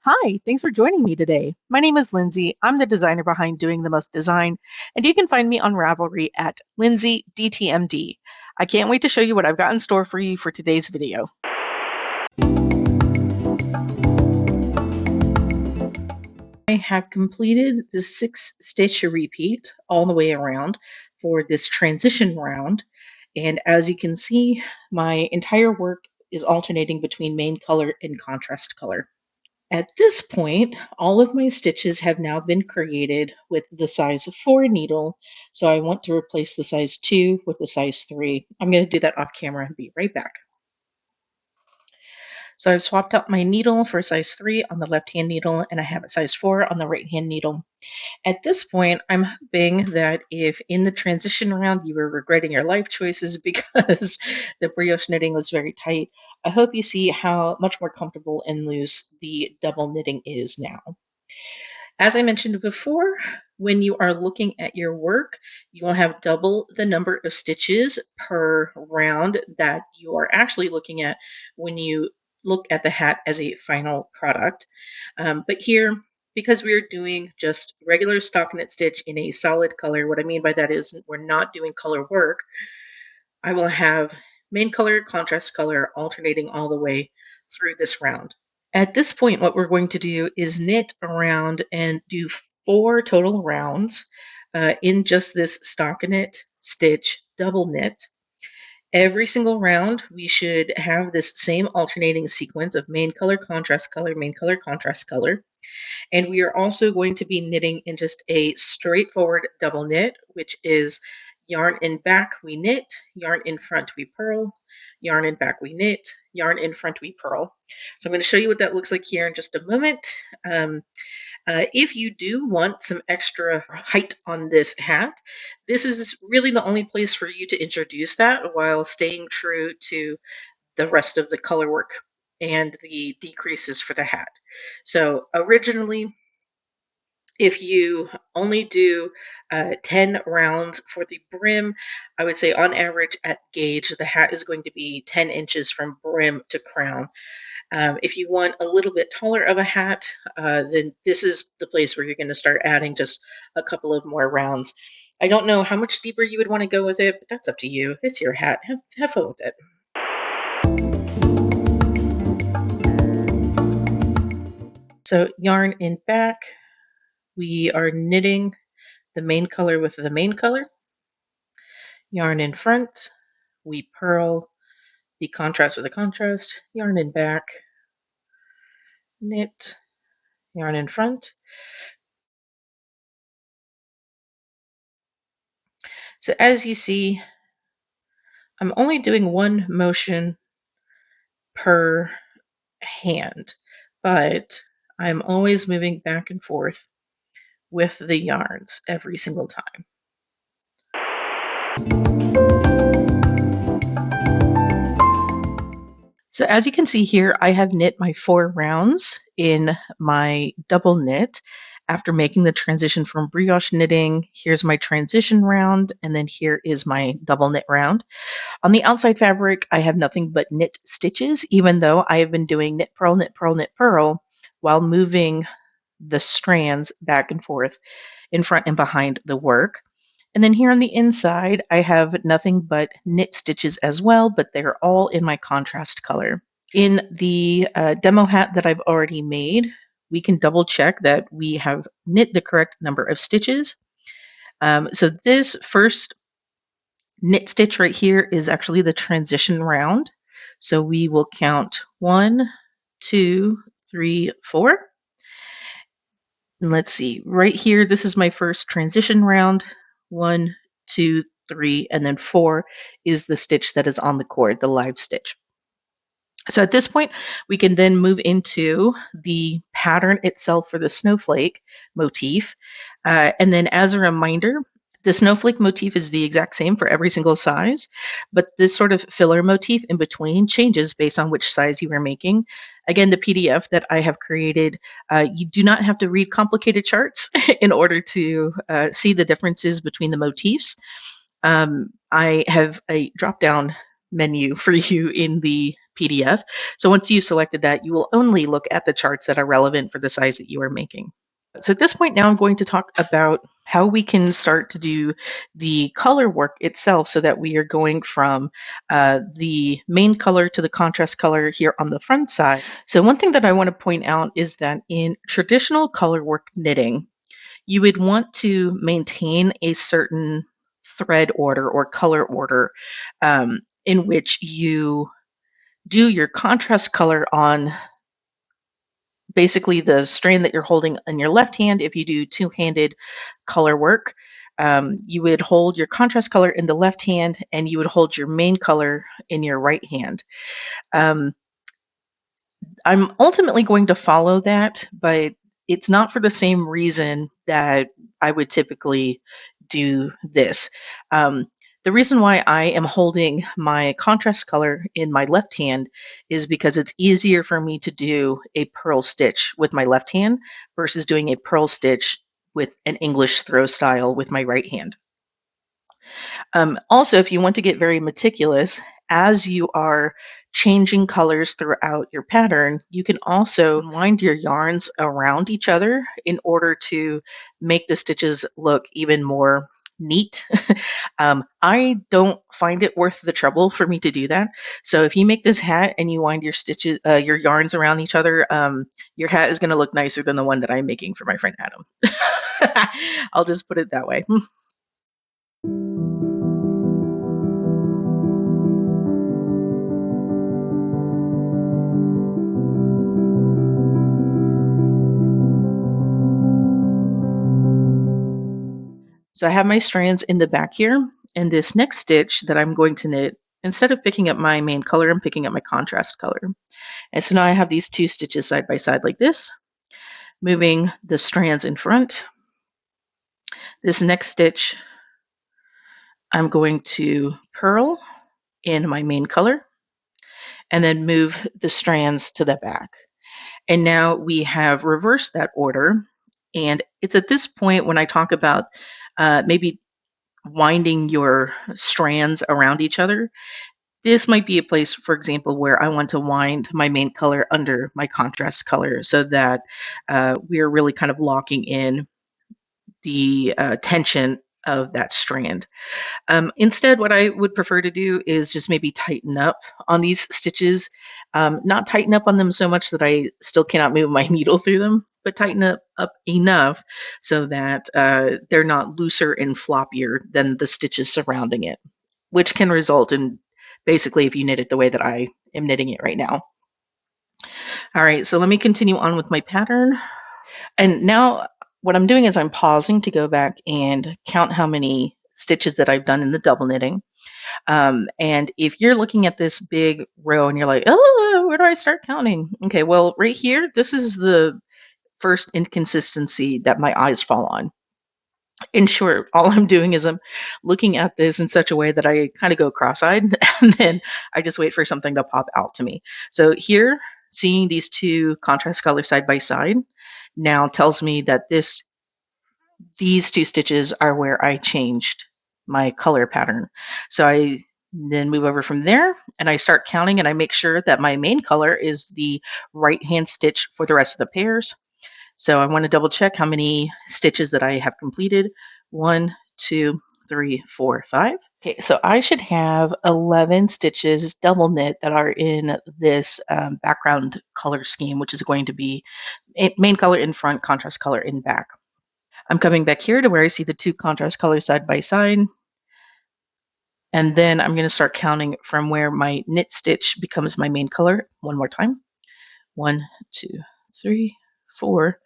Hi, thanks for joining me today. My name is Lindsay. I'm the designer behind Doing the Most Design, and you can find me on Ravelry at LindsayDTMD. I can't wait to show you what I've got in store for you for today's video. I have completed the 6-stitch repeat all the way around for this transition round, and as you can see, my entire work is alternating between main color and contrast color. At this point, all of my stitches have now been created with the size 4 needle, so I want to replace the size 2 with the size 3. I'm going to do that off camera and be right back. So I've swapped out my needle for size 3 on the left-hand needle, and I have a size 4 on the right-hand needle. At this point, I'm hoping that if in the transition round you were regretting your life choices because the brioche knitting was very tight, I hope you see how much more comfortable and loose the double knitting is now. As I mentioned before, when you are looking at your work, you will have double the number of stitches per round that you are actually looking at when you look at the hat as a final product. But here, because we are doing just regular stockinette stitch in a solid color, what I mean by that is we're not doing color work, I will have main color, contrast color alternating all the way through this round. At this point, what we're going to do is knit around and do 4 total rounds in just this stockinette stitch double knit. Every single round, we should have this same alternating sequence of main color, contrast color, main color, contrast color. And we are also going to be knitting in just a straightforward double knit, which is yarn in back, we knit, yarn in front, we purl, yarn in back, we knit, yarn in front, we purl. So I'm going to show you what that looks like here in just a moment. If you do want some extra height on this hat, this is really the only place for you to introduce that while staying true to the rest of the color work and the decreases for the hat. So originally, if you only do 10 rounds for the brim, I would say on average at gauge, the hat is going to be 10 inches from brim to crown. If you want a little bit taller of a hat, then this is the place where you're going to start adding just a couple of more rounds. I don't know how much deeper you would want to go with it, but that's up to you. It's your hat. Have fun with it. So yarn in back, we are knitting the main color with the main color. Yarn in front, we purl the contrast with the contrast. Yarn in back, knit, yarn in front. So as you see, I'm only doing one motion per hand, but I'm always moving back and forth with the yarns every single time. So as you can see here, I have knit my 4 rounds in my double knit after making the transition from brioche knitting. Here's my transition round, and then here is my double knit round. On the outside fabric, I have nothing but knit stitches, even though I have been doing knit, purl, knit, purl, knit, purl, while moving the strands back and forth in front and behind the work. And then here on the inside, I have nothing but knit stitches as well, but they're all in my contrast color. In the demo hat that I've already made, we can double check that we have knit the correct number of stitches. So this first knit stitch right here is actually the transition round. So we will count 1, 2, 3, 4. And let's see, right here, this is my first transition round. 1, 2, 3, and then 4 is the stitch that is on the cord, the live stitch. So at this point, we can then move into the pattern itself for the snowflake motif. And then as a reminder, the snowflake motif is the exact same for every single size, but this sort of filler motif in between changes based on which size you are making. Again, the PDF that I have created, you do not have to read complicated charts in order to see the differences between the motifs. I have a drop-down menu for you in the PDF. So once you've selected that, you will only look at the charts that are relevant for the size that you are making. So at this point now I'm going to talk about how we can start to do the color work itself so that we are going from the main color to the contrast color here on the front side. So one thing that I want to point out is that in traditional color work knitting, you would want to maintain a certain thread order or color order in which you do your contrast color on basically the strand that you're holding in your left hand. If you do two-handed color work, you would hold your contrast color in the left hand and you would hold your main color in your right hand. Um, I'm ultimately going to follow that, but it's not for the same reason that I would typically do this. Um, the reason why I am holding my contrast color in my left hand is because it's easier for me to do a purl stitch with my left hand versus doing a purl stitch with an English throw style with my right hand. Also, if you want to get very meticulous, as you are changing colors throughout your pattern, you can also wind your yarns around each other in order to make the stitches look even more neat. I don't find it worth the trouble for me to do that. So if you make this hat and you wind your stitches, your yarns around each other, your hat is going to look nicer than the one that I'm making for my friend Adam. I'll just put it that way. So I have my strands in the back here, and this next stitch that I'm going to knit, instead of picking up my main color, I'm picking up my contrast color. And so now I have these two stitches side by side like this, moving the strands in front. This next stitch, I'm going to purl in my main color and then move the strands to the back. And now we have reversed that order. And it's at this point when I talk about maybe winding your strands around each other. This might be a place, for example, where I want to wind my main color under my contrast color so that we are really kind of locking in the tension of that strand. Instead, what I would prefer to do is just maybe tighten up on these stitches. Not tighten up on them so much that I still cannot move my needle through them, but tighten up enough so that they're not looser and floppier than the stitches surrounding it, which can result in basically if you knit it the way that I am knitting it right now. All right, so let me continue on with my pattern. And now what I'm doing is I'm pausing to go back and count how many stitches that I've done in the double knitting. And if you're looking at this big row and you're like, oh, where do I start counting? Okay, well, right here, this is the first inconsistency that my eyes fall on. In short, all I'm doing is I'm looking at this in such a way that I kind of go cross-eyed and then I just wait for something to pop out to me. So here, seeing these two contrast colors side by side now tells me that these two stitches are where I changed my color pattern. So I then move over from there and I start counting and I make sure that my main color is the right hand stitch for the rest of the pairs. So I want to double check how many stitches that I have completed. 1, 2, 3, 4, 5. Okay, so I should have 11 stitches double knit that are in this background color scheme, which is going to be main color in front, contrast color in back. I'm coming back here to where I see the two contrast colors side by side. And then I'm going to start counting from where my knit stitch becomes my main color one more time. 1, 2, 3, 4,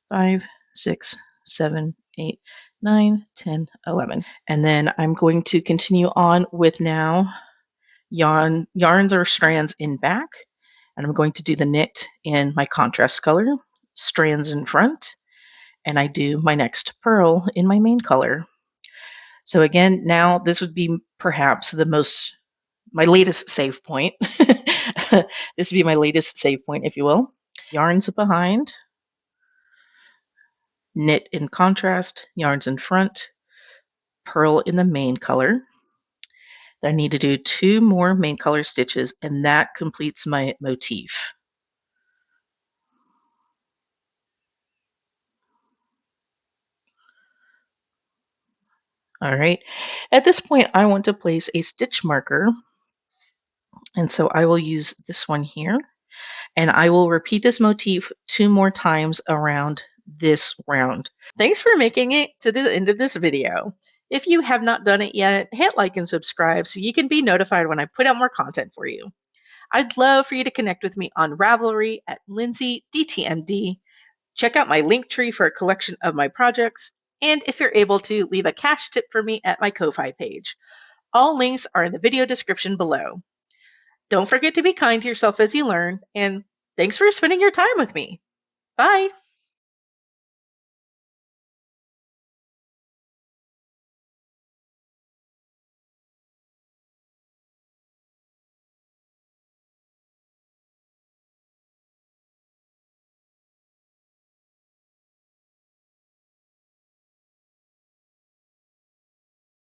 5, 6, 7, 8, 9, 10, 11. And then I'm going to continue on with now yarns or strands in back. And I'm going to do the knit in my contrast color, strands in front, and I do my next purl in my main color. So again, now this would be perhaps my latest save point. This would be my latest save point, if you will. Yarns behind, knit in contrast, yarns in front, purl in the main color. I need to do 2 more main color stitches, and that completes my motif. All right. At this point, I want to place a stitch marker, and so I will use this one here, and I will repeat this motif 2 more times around this round. Thanks for making it to the end of this video. If you have not done it yet, hit like and subscribe so you can be notified when I put out more content for you. I'd love for you to connect with me on Ravelry at Lindsay DTMD. Check out my link tree for a collection of my projects. And if you're able to, leave a cash tip for me at my Ko-Fi page. All links are in the video description below. Don't forget to be kind to yourself as you learn, and thanks for spending your time with me. Bye!